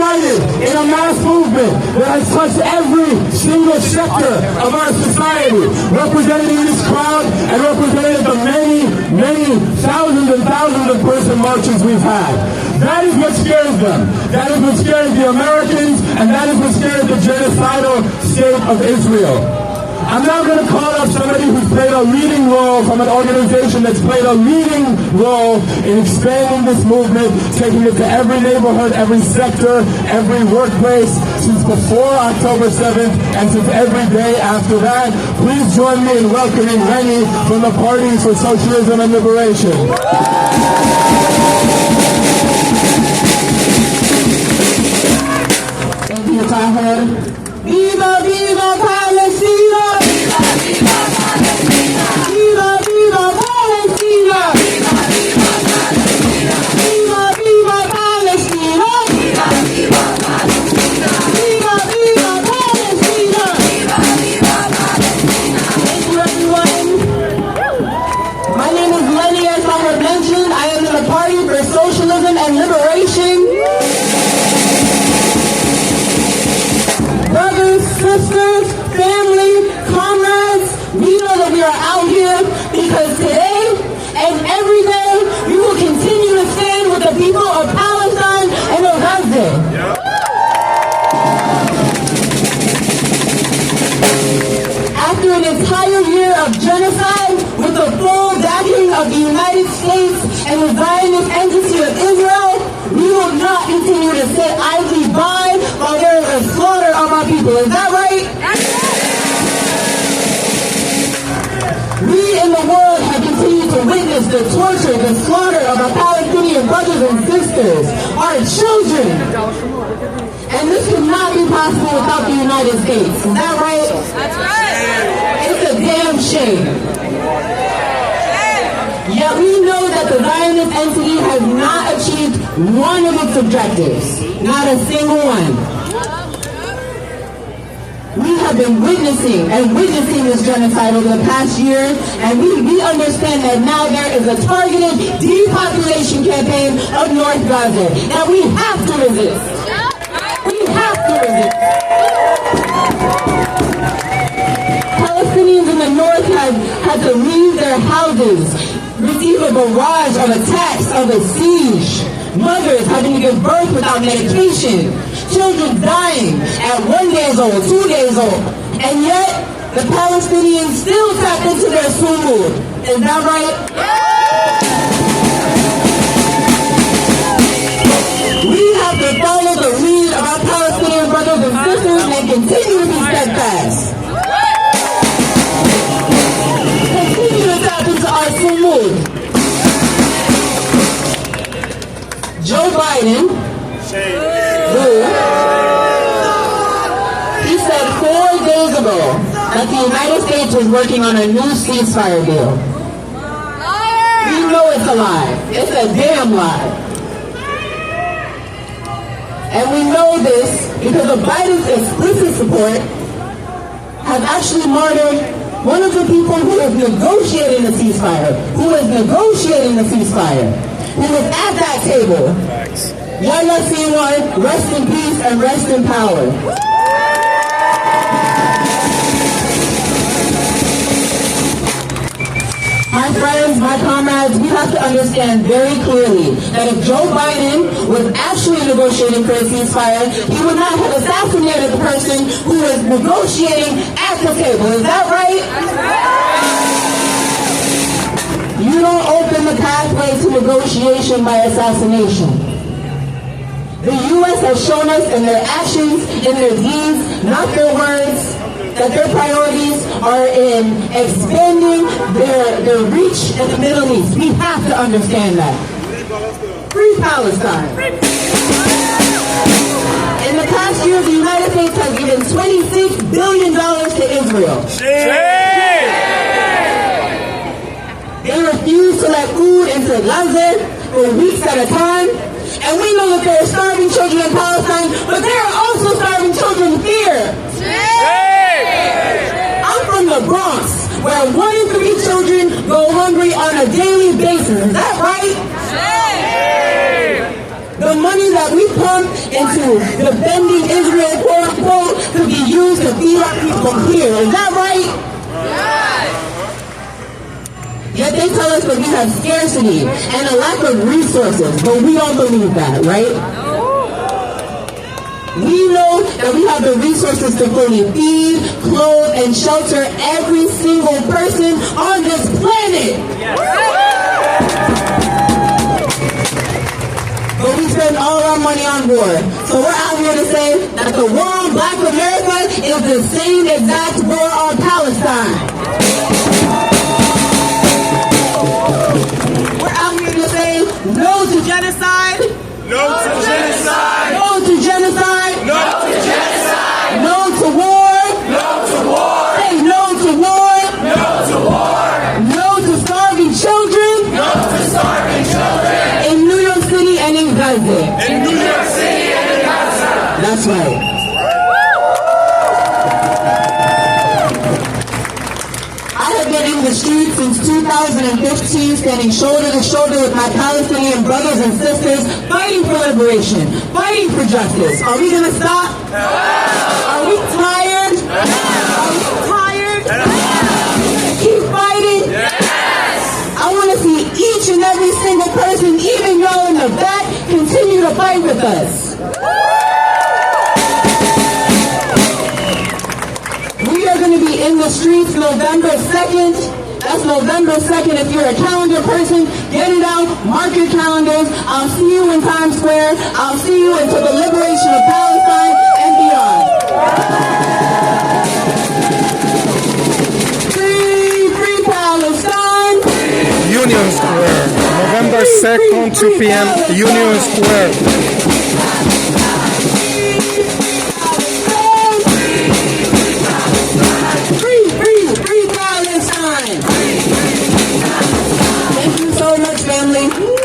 united in a mass movement that has touched every single sector of our society, represented in this crowd and represented the many thousands and thousands of person marches we've had. That is what scares them. That is what scares the Americans, and that is what scares the genocidal state of Israel. I'm now going to call up somebody who's played a leading role from an organization that's played a leading role in expanding this movement, taking it to every neighborhood, every sector, every workplace since before October 7th and since every day after that. Please join me in welcoming Lenny from the Party for Socialism and Liberation. Thank you, Tahir. Viva, viva Palestina! Viva, viva Palestina! Viva, viva Palestina! Viva, viva Palestina! Viva, viva Palestina! Viva, viva Palestina! Viva, viva Palestina! Thank you, everyone. My name is Lenny, as I have mentioned. I am in the Party for Socialism and Liberation. Brothers, sisters, family, comrades, we know that we are out here because today and every day we will continue to stand with the people of Palestine and of Gaza. After an entire year of genocide with the full backing of the United States and the Zionist entity of Israel, we will not continue to sit idly by while there is a slaughter of our people. Is that right? We in the world have continued to witness the torture, the slaughter of our Palestinian brothers and sisters, our children. And this could not be possible without the United States. Is that right? That's right. It's a damn shame. Yet we know that the Zionist entity has not achieved one of its objectives. Not a single one. We have been witnessing this genocide over the past year, and we understand that now there is a targeted depopulation campaign of North Gaza. Now we have to resist. We have to resist. Palestinians in the north have had to leave their houses, receive a barrage of attacks, of a siege. Mothers having to give birth without medication. Children dying at 1 day old, 2 days old. And yet, the Palestinians still tap into their sumud. Is that right? We have to follow the lead of our Palestinian brothers and sisters and continue to be steadfast. Continue to tap into our sumud. Joe Biden, he said 4 days ago that the United States was working on a new ceasefire deal. We know it's a lie. It's a damn lie. And we know this because of Biden's explicit support has actually martyred one of the people who is negotiating the ceasefire, who was at that table. Yahya Sinwar, rest in peace and rest in power. My friends, my comrades, we have to understand very clearly that if Joe Biden was actually negotiating for a ceasefire, he would not have assassinated the person who was negotiating at the table. Is that right? You don't open the pathway to negotiation by assassination. The U.S. has shown us in their actions, in their deeds, not their words, that their priorities are in expanding their reach in the Middle East. We have to understand that. Free Palestine. In the past year, the United States has given $26 billion to Israel. They refuse to let food into Gaza for weeks at a time. And we know that there are starving children in Palestine, but there are also starving children here. I'm from the Bronx, where 1 in 3 children go hungry on a daily basis. Is that right? The money that we pump into defending Israel, quote unquote, could be used to feed our people here. Is that right? Yet they tell us that we have scarcity and a lack of resources, but we don't believe that, right? We know that we have the resources to fully feed, clothe, and shelter every single person on this planet. But we spend all our money on war. So we're out here to say that the war on Black America is the same exact war on Palestine. We're out here to say no to genocide. No to genocide! No to genocide! No to genocide! No to war! No to war! Say no to war! No to war! No to starving children! No to starving children! In New York City and in Gaza. In New York City and in Gaza! That's right. I have been in the streets since 2015, standing shoulder to shoulder with my Palestinian brothers and sisters, fighting for liberation, fighting for justice. Are we going to stop? Are we tired? Are we tired? Keep fighting? I want to see each and every single person, even y'all in the back, continue to fight with us. We are going to be in the streets November 2nd. That's November 2nd. If you're a calendar person, get it out, mark your calendars. I'll see you in Times Square. I'll see you until the liberation of Palestine and beyond. Free, free Palestine. Union Square, November 2nd, 2 p.m., Union Square. Thank you so much, family.